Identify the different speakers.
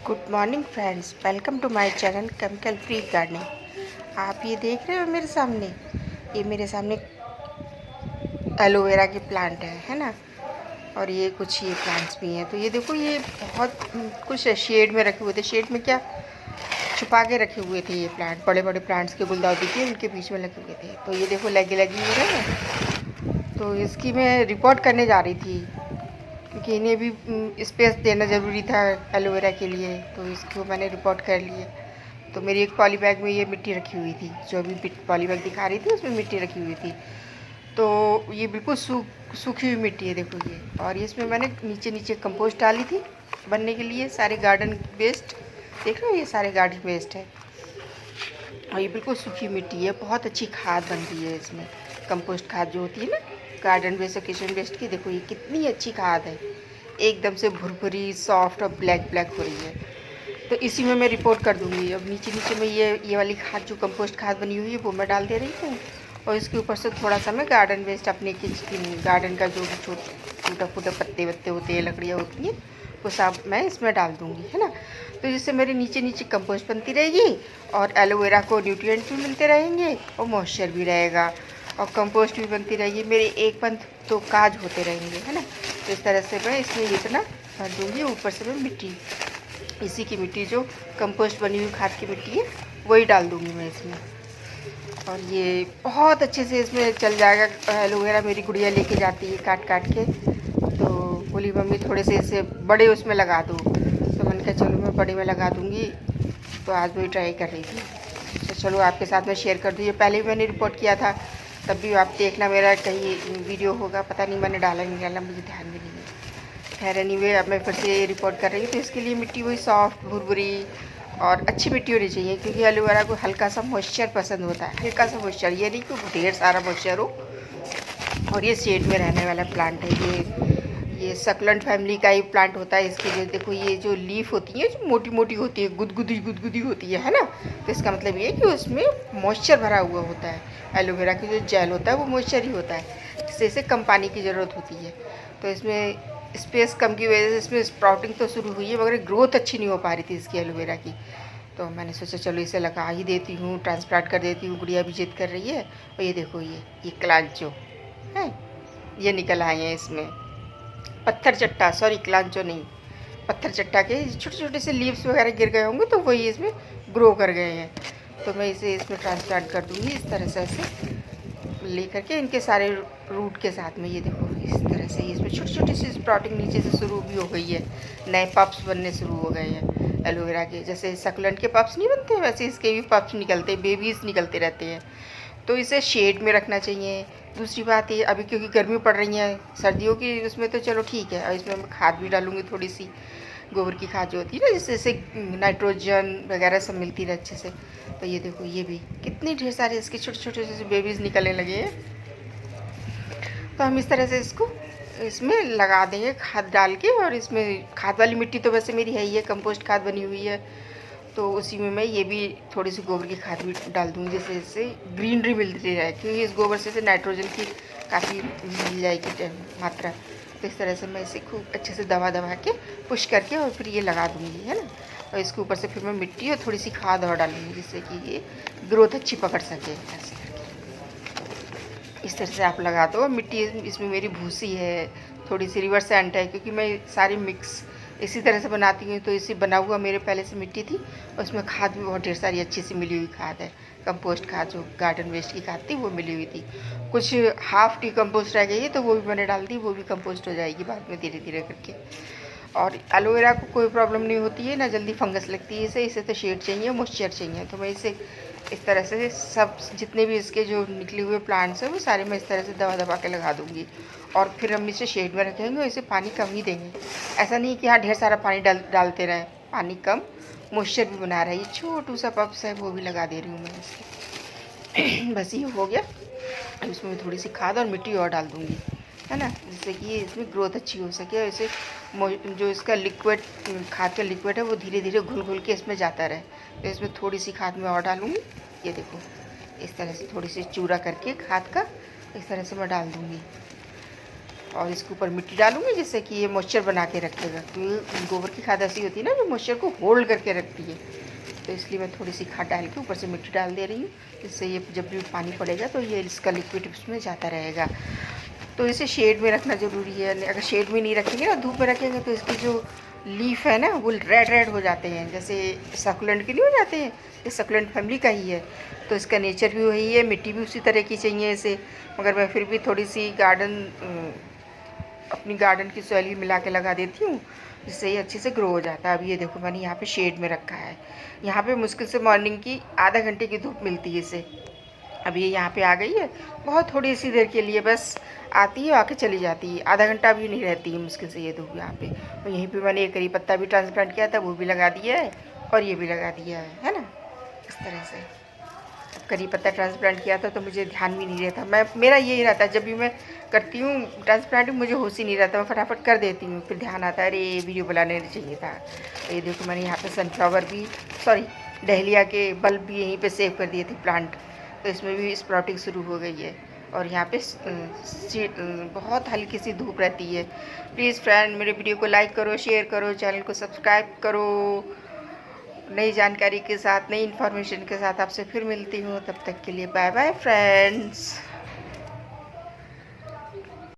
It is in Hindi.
Speaker 1: Good morning friends, welcome to my channel chemical free gardening. आप ये देख रहे हो मेरे सामने, ये मेरे सामने एलोवेरा के प्लांट है ना। और ये कुछ ये प्लांट्स भी हैं। तो ये देखो, ये बहुत कुछ शेड में रखे हुए थे। शेड में क्या, छुपा के रखे हुए थे ये प्लांट। बड़े बड़े प्लांट्स के गुलदाउदी के उनके बीच में लगे हुए थे। तो ये देखो लगी लगी हो रहे हैं। तो इसकी मैं रिपोर्ट करने जा रही थी क्योंकि इन्हें भी स्पेस देना ज़रूरी था एलोवेरा के लिए। तो इसको मैंने रिपोर्ट कर लिए। तो मेरी एक पॉली बैग में ये मिट्टी रखी हुई थी, जो अभी पॉली बैग दिखा रही थी उसमें मिट्टी रखी हुई थी। तो ये बिल्कुल सूखी हुई मिट्टी है, देखो ये। और इसमें मैंने नीचे नीचे कंपोस्ट डाली थी बनने के लिए, सारे गार्डन वेस्ट। देख रहे हो, ये सारे गार्डन वेस्ट है और ये बिल्कुल सूखी मिट्टी है। बहुत अच्छी खाद बनती है इसमें, कंपोस्ट खाद जो होती है ना, गार्डन वेस्ट और किचन वेस्ट की। देखो ये कितनी अच्छी खाद है, एकदम से भुरभुरी सॉफ्ट और ब्लैक ब्लैक हो रही है। तो इसी में मैं रिपोर्ट कर दूँगी। अब नीचे नीचे में ये वाली खाद, जो कंपोस्ट खाद बनी हुई है, वो मैं डाल दे रही हूँ। और इसके ऊपर से थोड़ा सा मैं गार्डन वेस्ट, अपने किचन गार्डन का जो भी टूटा फूटा पत्ते वत्ते होते हैं, लकड़ियाँ होती हैं, वो सब मैं इसमें डाल दूँगी, है ना। तो जिससे मेरी नीचे नीचे कंपोस्ट बनती रहेगी और एलोवेरा को न्यूट्रिएंट्स भी मिलते रहेंगे और मॉइस्चर भी रहेगा और कंपोस्ट भी बनती रहेगी। मेरे एक पंथ तो काज होते रहेंगे, है ना। तो इस तरह से मैं इसमें इतना भर दूँगी। ऊपर से मैं मिट्टी, इसी की मिट्टी, जो कंपोस्ट बनी हुई खाद की मिट्टी है, वही डाल दूँगी मैं इसमें। और ये बहुत अच्छे से इसमें चल जाएगा। एलोवेरा मेरी गुड़िया लेके जाती है काट काट के। तो बोली मम्मी थोड़े से इसे बड़े उसमें लगा दो। तो मैंने कहा चलो मैं बड़े में लगा दूँगी। तो आज वही ट्राई कर रही थी। तो चलो आपके साथ में शेयर कर दूँ। ये पहले भी मैंने रिपोर्ट किया था, तब भी आप देखना, मेरा कहीं वीडियो होगा, पता नहीं मैंने डाला नहीं डाला, मुझे ध्यान भी नहीं है। खैर एनीवे, अब मैं फिर से रिपोर्ट कर रही हूँ। तो इसके लिए मिट्टी वही सॉफ्ट भुरभुरी और अच्छी मिट्टी होनी चाहिए, क्योंकि एलोवेरा को हल्का सा मॉइस्चर पसंद होता है। हल्का सा मॉइस्चर, ये नहीं कि ढेर सारा मॉइस्चर हो। और ये शेड में रहने वाला प्लांट है। ये सकलेंट फैमिली का ही प्लांट होता है। इसके जो देखो, ये जो लीफ होती है, जो मोटी मोटी होती है, गुदगुदी होती है ना। तो इसका मतलब ये है कि उसमें मॉइस्चर भरा हुआ होता है। एलोवेरा की जो जेल होता है वो मॉइस्चर ही होता है, जिससे इसे कम पानी की ज़रूरत होती है। तो इसमें स्पेस कम की वजह से इसमें स्प्राउटिंग तो शुरू हुई है, मगर ग्रोथ अच्छी नहीं हो पा रही थी इसकी एलोवेरा की। तो मैंने सोचा चलो इसे लगा ही देती हूँ, ट्रांसप्लांट कर देती हूँ। गुड़िया भी जिद कर रही है। और ये देखो, ये क्लांचो है, ये निकल आए हैं इसमें। पत्थर चट्टा, सॉरी क्लांचो नहीं, पत्थर चट्टा के छोटे छोटे से लीव्स वगैरह गिर गए होंगे, तो वही इसमें ग्रो कर गए हैं। तो मैं इसे इसमें ट्रांसप्लांट कर दूँगी इस तरह से, ऐसे ले करके इनके सारे रूट के साथ में। ये देखो इस तरह से इसमें छोटी छोटी सी स्प्राउटिंग नीचे से शुरू भी हो गई है। नए पप्स बनने शुरू हो गए हैं एलोवेरा के। जैसे सकलेंट के पप्स नहीं बनते, वैसे इसके भी पप्स निकलते, बेबीज़ निकलते रहते हैं। तो इसे शेड में रखना चाहिए। दूसरी बात ये, अभी क्योंकि गर्मी पड़ रही है, सर्दियों की उसमें तो चलो ठीक है। और इसमें मैं खाद भी डालूँगी, थोड़ी सी गोबर की खाद जो होती है ना, जिससे नाइट्रोजन वगैरह सब मिलती रहे अच्छे से। तो ये देखो, ये भी कितनी ढेर सारे इसके छोटे छोटे से बेबीज़ निकलने लगे हैं। तो हम इस तरह से इसको इसमें लगा देंगे खाद डाल के। और इसमें खाद वाली मिट्टी तो वैसे मेरी है ही है, कंपोस्ट खाद बनी हुई है। तो उसी में मैं ये भी थोड़ी सी गोबर की खाद भी डाल दूँगी, जिससे इससे ग्रीनरी मिलती रहे, क्योंकि इस गोबर से नाइट्रोजन की काफ़ी मिल जाएगी मात्रा। तो इस तरह से मैं इसे खूब अच्छे से दबा के पुश करके और फिर ये लगा दूँगी, है ना। और इसके ऊपर से फिर मैं मिट्टी और थोड़ी सी खाद और डालूँगी, जिससे कि ये ग्रोथ अच्छी पकड़ सके। ऐसे इस तरह से आप लगा दो। मिट्टी इसमें मेरी भूसी है, थोड़ी सी रिवर सैंड है, क्योंकि मैं सारी मिक्स इसी तरह से बनाती हूँ। तो इसी बना हुआ मेरे पहले से मिट्टी थी, और उसमें खाद भी बहुत ढेर सारी अच्छी सी मिली हुई खाद है। कंपोस्ट खाद, जो गार्डन वेस्ट की खाद थी, वो मिली हुई थी। कुछ हाफ टी कंपोस्ट रह गई है, तो वो भी मैंने डाल दी, वो भी कंपोस्ट हो जाएगी बाद में धीरे धीरे करके। और एलोवेरा को कोई प्रॉब्लम नहीं होती है ना, जल्दी फंगस लगती है इसे तो शेड चाहिए, मॉइस्चर चाहिए। तो मैं इसे इस तरह से सब जितने भी इसके जो निकले हुए प्लांट्स हैं, वो सारे मैं इस तरह से दबा के लगा दूँगी। और फिर हम इसे शेड में रखेंगे और इसे पानी कम ही देंगे। ऐसा नहीं कि हाँ ढेर सारा पानी डालते रहें, पानी कम, मॉइस्चर भी बना रहा है। ये छोटू सा पप्स है, वो भी लगा दे रही हूँ मैं इसके। बस ये हो गया। अब इसमें मैं थोड़ी सी खाद और मिट्टी और डाल दूँगी, है ना, जिससे कि ये इसमें ग्रोथ अच्छी हो सके। और इसे जो इसका लिक्विड, खाद का लिक्विड है, वो धीरे धीरे घुल के इसमें जाता रहे। तो इसमें थोड़ी सी खाद मैं और डालूँगी। ये देखो इस तरह से थोड़ी सी चूरा करके खाद का इस तरह से मैं डाल दूँगी। और इसके ऊपर मिट्टी डालूंगी जिससे कि ये मॉइस्चर बना के रखेगा, क्योंकि गोबर की खाद ऐसी होती है ना जो मॉइस्चर को होल्ड करके रखती है। तो इसलिए मैं थोड़ी सी खाद डाल के ऊपर से मिट्टी डाल दे रही हूँ, जिससे ये जब भी पानी पड़ेगा तो ये इसका लिक्विड उसमें जाता रहेगा। तो इसे शेड में रखना ज़रूरी है। अगर शेड में नहीं रखेंगे ना, धूप में रखेंगे, तो इसकी जो लीफ है ना वो रेड रेड हो जाते हैं, जैसे सक्लेंट के नहीं हो जाते हैं। ये सक्लेंट फैमिली का ही है, तो इसका नेचर भी वही है, मिट्टी भी उसी तरह की चाहिए इसे। मगर मैं फिर भी थोड़ी सी अपनी गार्डन की सॉइल मिला के लगा देती हूँ, जिससे ये अच्छे से ग्रो हो जाता है। अब ये देखो मैंने यहाँ पे शेड में रखा है। यहाँ पे मुश्किल से मॉर्निंग की आधा घंटे की धूप मिलती है इसे। अब ये यहाँ पे आ गई है, बहुत थोड़ी सी देर के लिए बस आती है, आके चली जाती है, आधा घंटा भी नहीं रहती है मुश्किल से ये धूप यहाँ पे। और यहीं पे मैंने एक करी पत्ता भी ट्रांसप्लांट किया था, वो भी लगा दिया है, और ये भी लगा दिया है ना, इस तरह से। अब करी पत्ता ट्रांसप्लांट किया था तो मुझे ध्यान भी नहीं रहता, मेरा यही रहता है, जब भी मैं करती हूँ ट्रांसप्लांट मुझे होश ही नहीं रहता, मैं फटाफट कर देती हूँ, फिर ध्यान आता है अरे ये वीडियो बनाने चाहिए था। तो ये देखो मैंने यहाँ पे सनफ्लावर भी, सॉरी डहलिया के बल्ब भी यहीं पे सेव कर दिए थे प्लांट, तो इसमें भी स्प्राउटिंग शुरू हो गई है। और यहाँ पे बहुत हल्की सी धूप रहती है। प्लीज़ फ्रेंड मेरे वीडियो को लाइक करो, शेयर करो, चैनल को सब्सक्राइब करो। नई जानकारी के साथ, नई इन्फॉर्मेशन के साथ आपसे फिर मिलती हूँ, तब तक के लिए बाय बाय फ्रेंड्स।